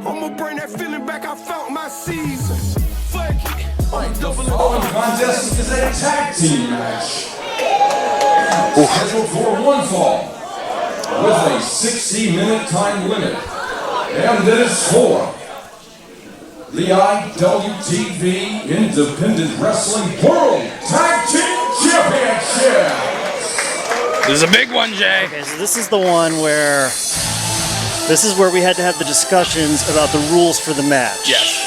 I'ma bring that feeling back I felt my season. Fuck it. The following contest is a tag team match. Scheduled for one fall with a 60-minute time limit. And it is for the IWTV Independent Wrestling World Tag Team Championship. This is a big one, Jay. Okay, so this is the one where we had to have the discussions about the rules for the match. Yes.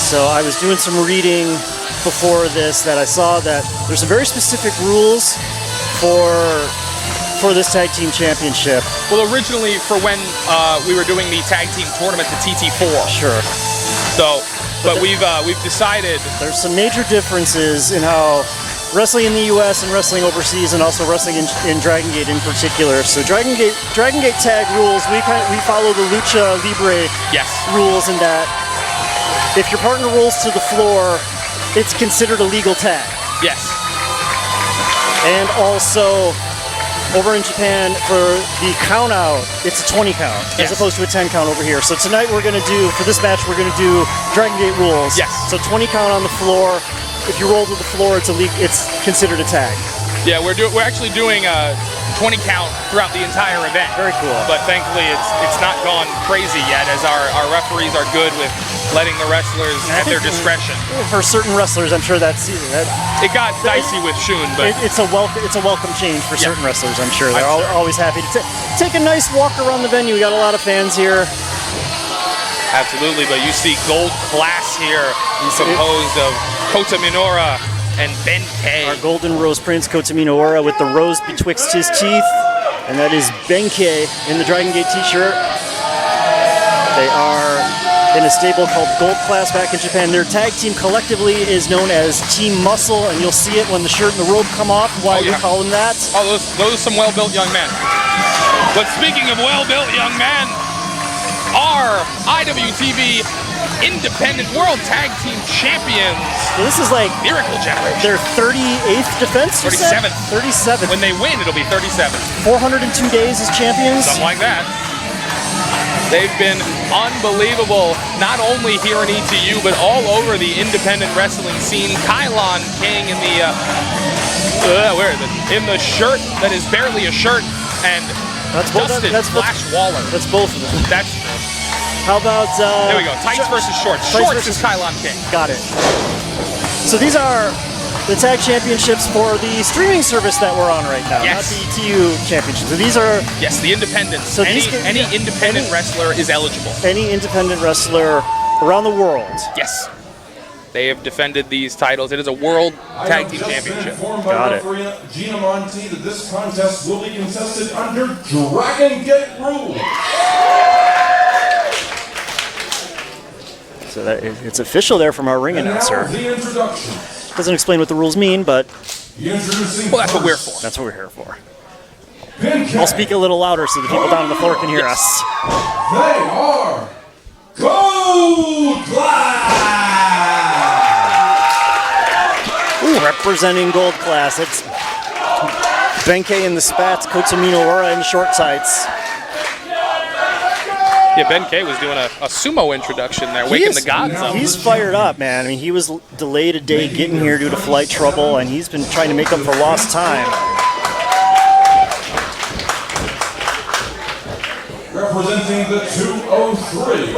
So I was doing some reading before this that I saw that there's some very specific rules for this tag team championship. Well, originally for when we were doing the tag team tournament, the TT4. Sure. So, but we've decided there's some major differences in how wrestling in the U.S. and wrestling overseas, and also wrestling in Dragon Gate in particular. So Dragon Gate tag rules, we follow the Lucha Libre rules in that if your partner rolls to the floor, it's considered a legal tag. Yes. And also, over in Japan, for the count out, it's a 20 count as opposed to a 10 count over here. So tonight for this match, we're going to do Dragon Gate rules. Yes. So 20 count on the floor. If you roll to the floor, it's considered a tag. Yeah, we're actually doing a 20 count throughout the entire event. Very cool. But thankfully, it's not gone crazy yet, as our referees are good with letting the wrestlers at their discretion. For certain wrestlers, I'm sure that it got dicey with Shun, but it's a welcome change for certain wrestlers. I'm sure they're always happy to take a nice walk around the venue. We got a lot of fans here. Absolutely, but you see Gold Class here, composed of Kota Minoura and Benkei. Our Golden Rose Prince, Kota Minoura, with the rose betwixt his teeth, and that is Benkei in the Dragon Gate t-shirt. They are in a stable called Gold Class back in Japan. Their tag team collectively is known as Team Muscle, and you'll see it when the shirt and the robe come off, why we call them that. Oh, those are some well-built young men. But speaking of well-built young men, our IWTV Independent World Tag Team Champions. So this is like Miracle Generation. Their 38th defense? 37th. 37th. When they win, it'll be 37. 402 days as champions? Something like that. They've been unbelievable, not only here in ETU, but all over the independent wrestling scene. Kylon King in the in the shirt that is barely a shirt, and Dustin Flash Waller. That's both of them. That's how about there we go. Tights versus shorts. Shorts is Kylon King. Got it. So these are the tag championships for the streaming service that we're on right now, not the ETU championships. So these are the independents. So any independent wrestler is eligible. Any independent wrestler around the world. Yes. They have defended these titles. It is a World Tag Team Championship. Got it. Gina Monti that this contest will be contested under Dragon Gate rules. So it's official there from our ring announcer. The introduction. Doesn't explain what the rules mean, but well, that's what we're for. That's what we're here for. I'll speak a little louder so the people down on the floor can hear us. They are Gold Class! Ooh, representing Gold Class. It's Benkei in the spats, Kota Minoura in short tights. Yeah, Benkei was doing a sumo introduction there, waking the gods up. He's fired up, man. I mean, he was delayed a day getting here due to flight trouble, and he's been trying to make up for lost time. Representing the 203,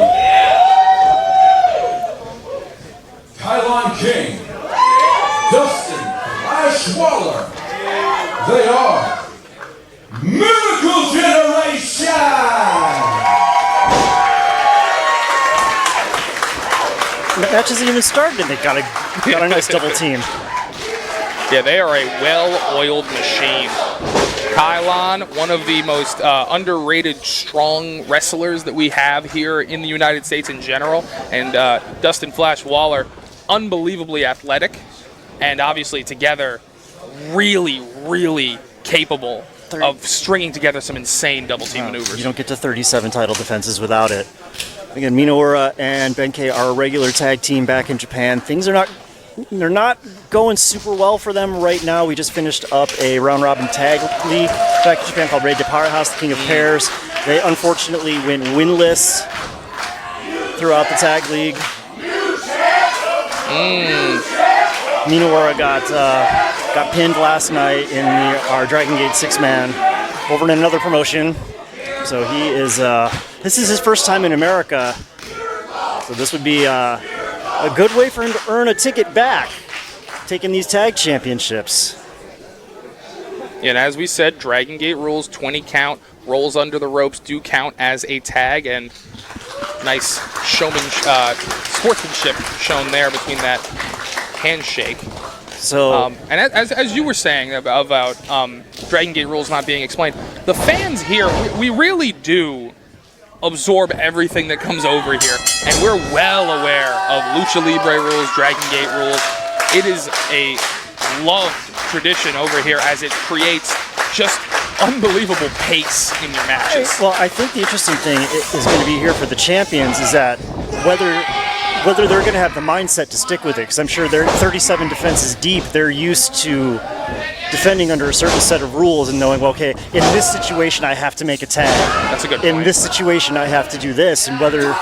Kylon King, Dustin Flash Waller. They are Miracle Generation! The match hasn't even started, and they got a nice double team. Yeah, they are a well-oiled machine. Kylon, one of the most underrated strong wrestlers that we have here in the United States in general, and Dustin Flash Waller, unbelievably athletic, and obviously together really, really capable of stringing together some insane double team maneuvers. You don't get to 37 title defenses without it. Again, Minoura and Benkei are a regular tag team back in Japan. Things are not going super well for them right now. We just finished up a round-robin tag league back in Japan called Rey de Parajas, the King of Pairs. They unfortunately went winless throughout the tag league. Minoura got pinned last night in our Dragon Gate 6-man over in another promotion. So he is, this is his first time in America. So this would be a good way for him to earn a ticket back, taking these tag championships. And as we said, Dragon Gate rules, 20 count, rolls under the ropes do count as a tag, and nice sportsmanship shown there between that handshake. So, and as you were saying about Dragon Gate rules not being explained, the fans here, we really do absorb everything that comes over here, and we're well aware of Lucha Libre rules, Dragon Gate rules. It is a loved tradition over here as it creates just unbelievable pace in your matches. Well, I think the interesting thing is going to be here for the champions is that whether they're going to have the mindset to stick with it, because I'm sure they're 37 defenses deep, they're used to defending under a certain set of rules and knowing, well, okay, in this situation I have to make a tag. That's a good point. In this situation I have to do this, and whether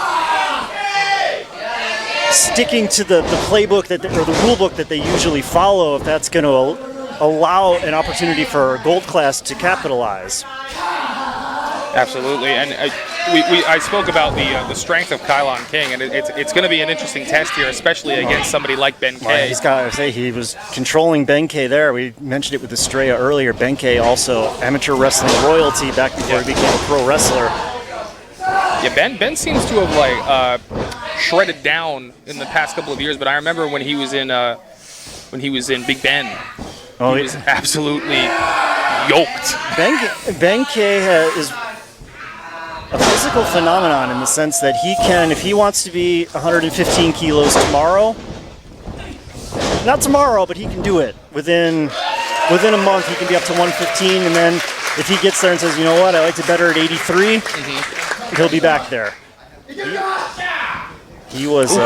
sticking to the playbook or the rule book that they usually follow, if that's going to allow an opportunity for gold class to capitalize. Absolutely, and I spoke about the strength of Kylon King, and it's going to be an interesting test here, especially against somebody like Ben K. Well, he's got to say he was controlling Ben K there. We mentioned it with Estrella earlier. Ben K also amateur wrestling royalty back before he became a pro wrestler. Yeah, Ben seems to have shredded down in the past couple of years, but I remember when he was in Big Ben, he was absolutely yoked. Ben K is a physical phenomenon in the sense that he can, if he wants to be 115 kilos tomorrow, not tomorrow, but he can do it. Within a month, he can be up to 115, and then if he gets there and says, you know what, I like to better at 83, he'll be back there. He was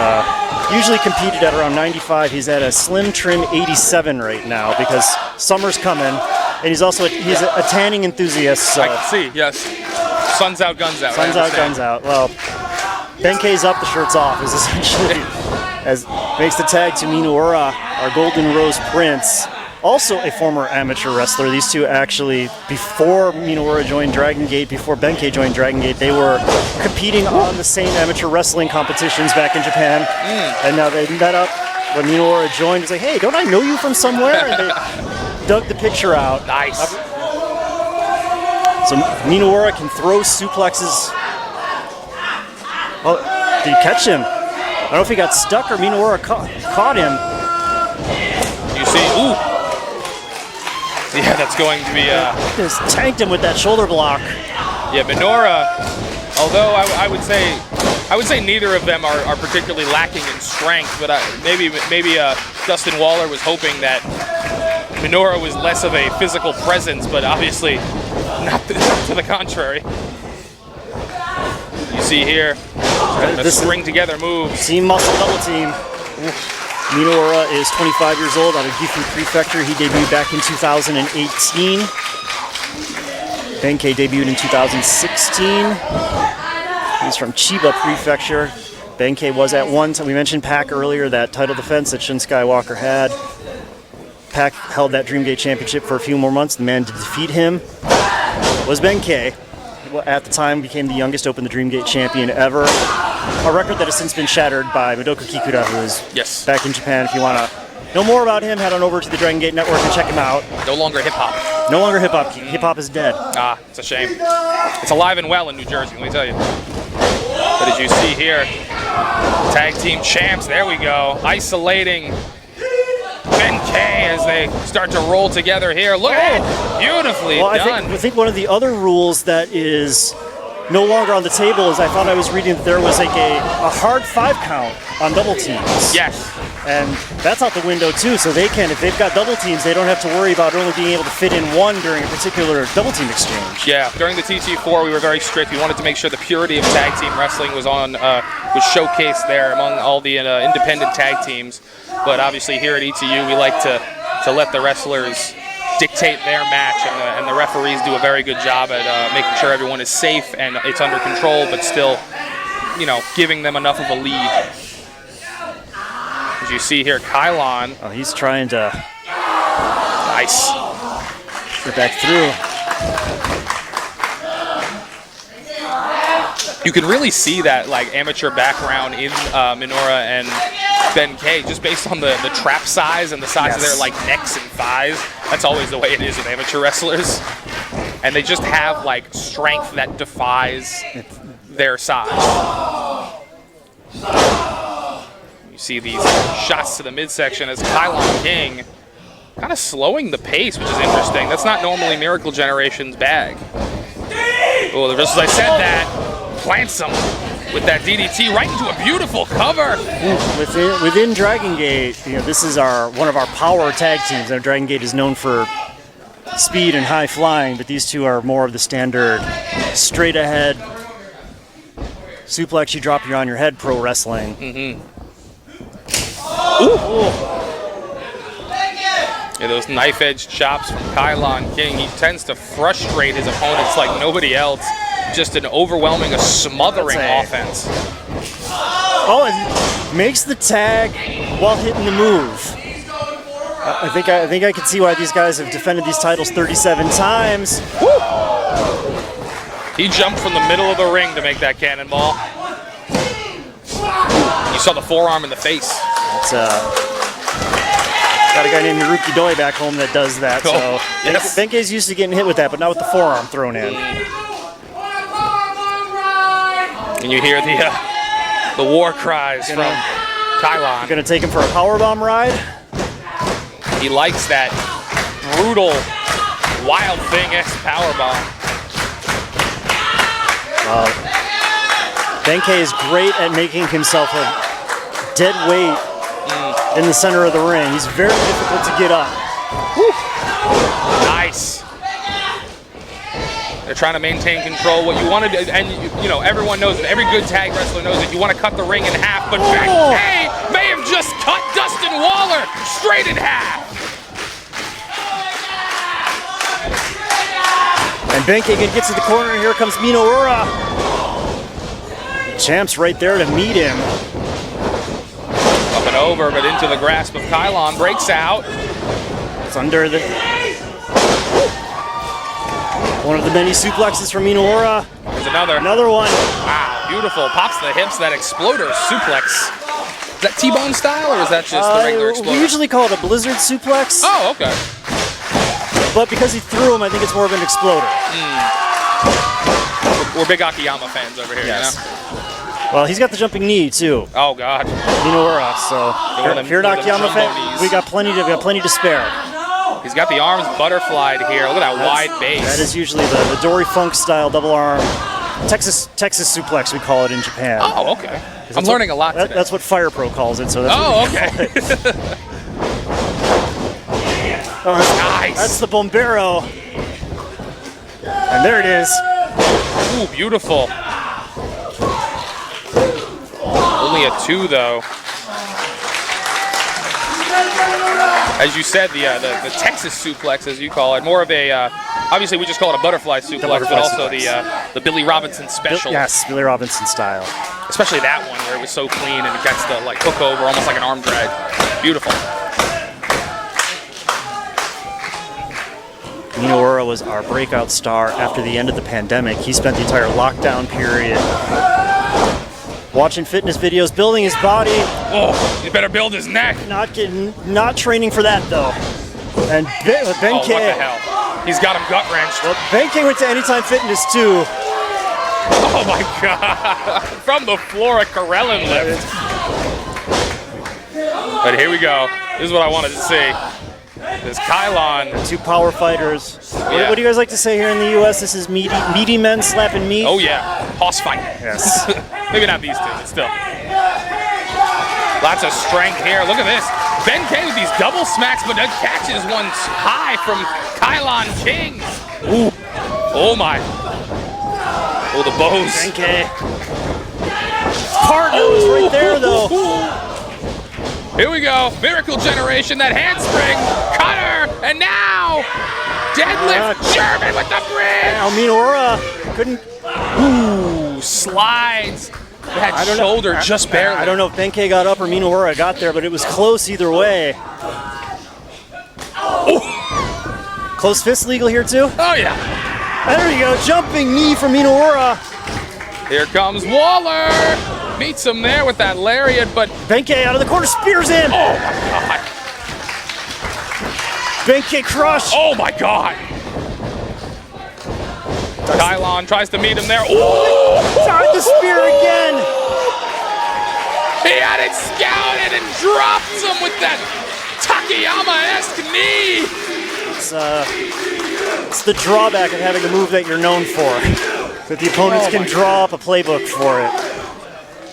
usually competed at around 95. He's at a slim trim 87 right now because summer's coming, and he's a tanning enthusiast. So. I can see, yes. Sun's out, guns out. Sun's out, guns out. Well, Ben K's up, the shirt's off, is essentially as makes the tag to Minoura, our Golden Rose Prince, also a former amateur wrestler. These two actually, before Minoura joined Dragon Gate, before Ben K joined Dragon Gate, they were competing on the same amateur wrestling competitions back in Japan. And now they met up when Minoura joined. It's like, hey, don't I know you from somewhere? And they dug the picture out. Nice. So Minoura can throw suplexes. Oh, did he catch him? I don't know if he got stuck or Minoura caught him. You see, ooh. Yeah, that's going to be... Just tanked him with that shoulder block. Yeah, Minoura, although I would say neither of them are particularly lacking in strength, but maybe Dustin Waller was hoping that Minoura was less of a physical presence, but obviously not to the contrary. You see here, a string together move. Team muscle double team. Minoura is 25 years old out of Gifu Prefecture. He debuted back in 2018. Ben K debuted in 2016. He's from Chiba Prefecture. Ben K was at one time. We mentioned Pac earlier, that title defense that Shun Skywalker had. Pac held that Dreamgate Championship for a few more months. The man to defeat him was Ben K. At the time, became the youngest Open the Dreamgate champion ever. A record that has since been shattered by Madoka Kikuta, who is back in Japan. If you want to know more about him, head on over to the Dragon Gate Network and check him out. No longer hip-hop. No longer hip-hop. Hip-hop is dead. Ah, it's a shame. It's alive and well in New Jersey, let me tell you. But as you see here, tag team champs, there we go. Isolating Ben K as they start to roll together here. Look at it, beautifully done. I think one of the other rules that is no longer on the table is I thought I was reading that there was like a hard 5 count on double teams. Yes. And that's out the window too, so they can, if they've got double teams, they don't have to worry about only being able to fit in one during a particular double team exchange. Yeah, during the TT4 we were very strict. We wanted to make sure the purity of tag team wrestling was was showcased there among all the independent tag teams. But obviously here at ETU we like to let the wrestlers dictate their match, and the referees do a very good job at making sure everyone is safe and it's under control, but still giving them enough of a lead. As you see here, Kylon. Oh, he's trying to Nice. get back through. You can really see that amateur background in Minoura and Ben K, just based on the trap size and the size of their necks and thighs. That's always the way it is with amateur wrestlers. And they just have strength that defies their size. You see these shots to the midsection as Kylon King kind of slowing the pace, which is interesting. That's not normally Miracle Generation's bag. Oh, just as I said that, plants him with that DDT right into a beautiful cover. Within Dragon Gate, this is one of our power tag teams. Now, Dragon Gate is known for speed and high flying, but these two are more of the standard straight ahead suplex you drop you on your head pro wrestling. Yeah, those knife edge chops from Kylon King. He tends to frustrate his opponents like nobody else. Just an overwhelming, smothering offense. Oh, and makes the tag while hitting the move. I think I can see why these guys have defended these titles 37 times. Woo! He jumped from the middle of the ring to make that cannonball. You saw the forearm in the face. It's got a guy named Naruki Doi back home that does that. Oh, so yes. Benkei's used to getting hit with that, but not with the forearm thrown in. And you hear the war cries from Kylon. Gonna take him for a powerbomb ride. He likes that brutal, wild thing-esque powerbomb. Benkei is great at making himself a dead weight in the center of the ring. He's very difficult to get up. Woo. Nice. They're trying to maintain control. What you want to do, and everyone knows it. Every good tag wrestler knows it. You want to cut the ring in half, but Benkei may have just cut Dustin Waller straight in half. And Benkei gets to the corner, and here comes Minoura. Champ's right there to meet him. Up and over, but into the grasp of Kylon. Breaks out. It's under the... One of the many suplexes from Minoura. There's another. Another one. Wow, beautiful. Pops the hips, that exploder suplex. Is that T-bone style, or is that just the regular exploder? We usually call it a blizzard suplex. Oh, okay. But because he threw him, I think it's more of an exploder. We're big Akiyama fans over here, Yes. Well, he's got the jumping knee, too. Oh, God. Minoura, so if you're an Akiyama fan, we got plenty to spare. He's got the arms butterflied here. Look at that wide base. That is usually the Dory Funk style double arm. Texas suplex, we call it in Japan. Oh, okay. I'm learning a lot today. That's what Fire Pro calls it. So that's okay. Nice. That's the Bombero. And there it is. Ooh, beautiful. Only a 2, though. As you said, the Texas suplex, as you call it, more of a, obviously we just call it a butterfly suplex, but also the Billy Robinson special. Yes, Billy Robinson style. Especially that one where it was so clean and it gets the hook over, almost like an arm drag. Beautiful. Minoura was our breakout star after the end of the pandemic. He spent the entire lockdown period watching fitness videos, building his body. Oh, he better build his neck. Not training for that though. And Benkei. Oh, what the hell? He's got him gut wrenched. Well, Benkei went to Anytime Fitness too. Oh my God! From the floor, a Karelin lift. But here we go. This is what I wanted to see. This Kylon. Two power fighters. Yeah. What do you guys like to say here in the U.S.? This is meaty men slapping meat. Oh yeah, hoss fight. Yes. Maybe not these two, but still. Lots of strength here. Look at this. Benkei with these double smacks, but then catches one high from Kylon King. Ooh. Oh my. Oh, the bows. Benkei. Partner was right there though. Here we go. Miracle Generation, that handspring, cutter, and now deadlift German with the bridge. Now Minoura couldn't. Ooh, slides That shoulder just barely. I don't know if Benkei got up or Minoura got there, but it was close either way. Oh. Close fist legal here too? Oh, yeah. There you go, jumping knee from Minoura. Here comes Waller. Meets him there with that lariat, but Benkei out of the corner, spears him. oh my God. Benkei crush. Oh my God. Kylon tries to meet him there. Oh! Tried the spear again. He had it scouted and drops him with that Takayama-esque knee. It's the drawback of having a move that you're known for. That the opponents can draw up a playbook for it.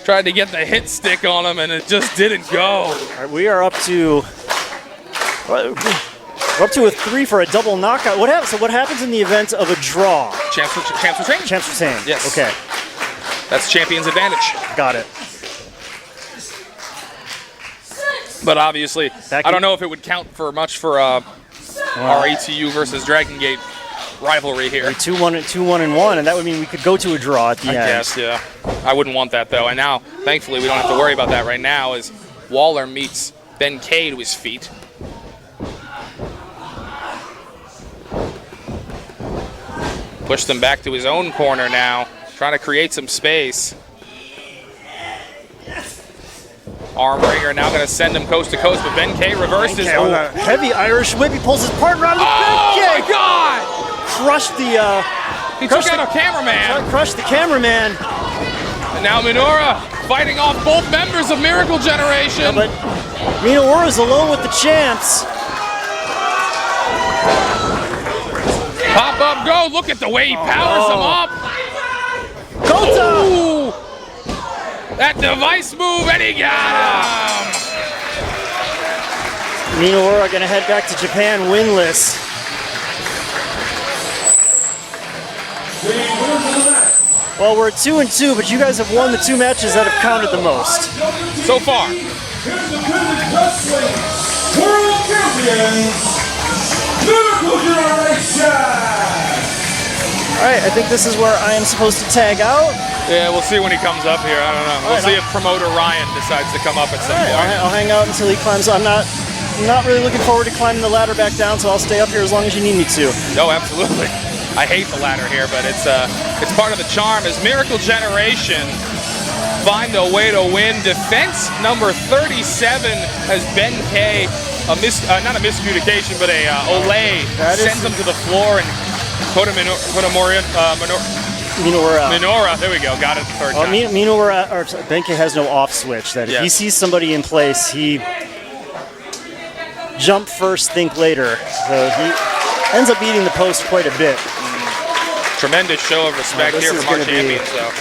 Tried to get the hit stick on him and it just didn't go. All right, we are up to a 3 for a double knockout. What happens in the event of a draw? Champs retain. Champs retain. Yes. Okay. That's champion's advantage. Got it. But obviously, I don't know if it would count for much for our ATU versus Dragon Gate rivalry here. 2-1-1, and that would mean we could go to a draw at the end. I guess, yeah. I wouldn't want that though. And now, thankfully, we don't have to worry about that right now as Waller meets Benkei to his feet. Pushed him back to his own corner now, trying to create some space. Arm wringer now going to send him coast to coast, but Benkei reverses. Benkei, heavy Irish whip, he pulls his partner out of the Benkei! Oh my God! Crushed the. He took out a cameraman. Crushed the cameraman. And now Minoura fighting off both members of Miracle Generation. Yeah, but Minoura's alone with the champs. Pop up, go! Look at the way he powers him up. Kota! Ooh. That device move, and he got him. Minoura gonna head back to Japan winless. Well, we're at 2-2, but you guys have won the 2 matches that have counted the most. So far. World Champions, Miracle Generation! All right, I think this is where I am supposed to tag out. Yeah, we'll see when he comes up here. I don't know. We'll see if promoter Ryan decides to come up at some point. I'll hang out until he climbs. I'm not really looking forward to climbing the ladder back down, so I'll stay up here as long as you need me to. No, absolutely. I hate the ladder here, but it's part of the charm as Miracle Generation find a way to win. Defense number 37 has Benkei, not a miscommunication, but a Olay sends him to the floor, and Kota Minoura, there we go, got it the third time. Minoura, or Benkei has no off switch. That if he sees somebody in place, he jump first, think later. So he ends up beating the post quite a bit. Tremendous show of respect here from our champions, though.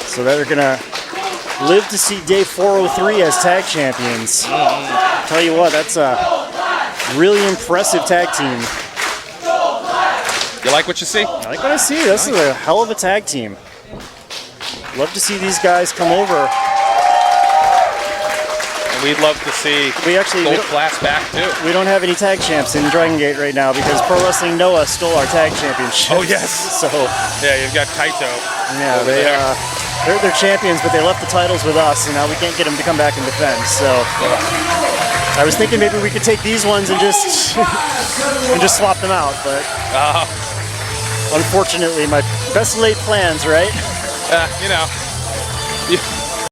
So they're gonna live to see day 403 as tag champions. Tell you what, that's a really impressive tag team. You like what you see? I like what I see. This is a hell of a tag team. Love to see these guys come over. And we'd love to see Gold Class back too. We don't have any tag champs in Dragon Gate right now because Pro Wrestling Noah stole our tag championship. Oh yes. So yeah, you've got Kaito. Yeah, they're champions, but they left the titles with us, and now we can't get them to come back and defend. So I was thinking maybe we could take these ones and just swap them out, but unfortunately, my best laid plans, right? You know,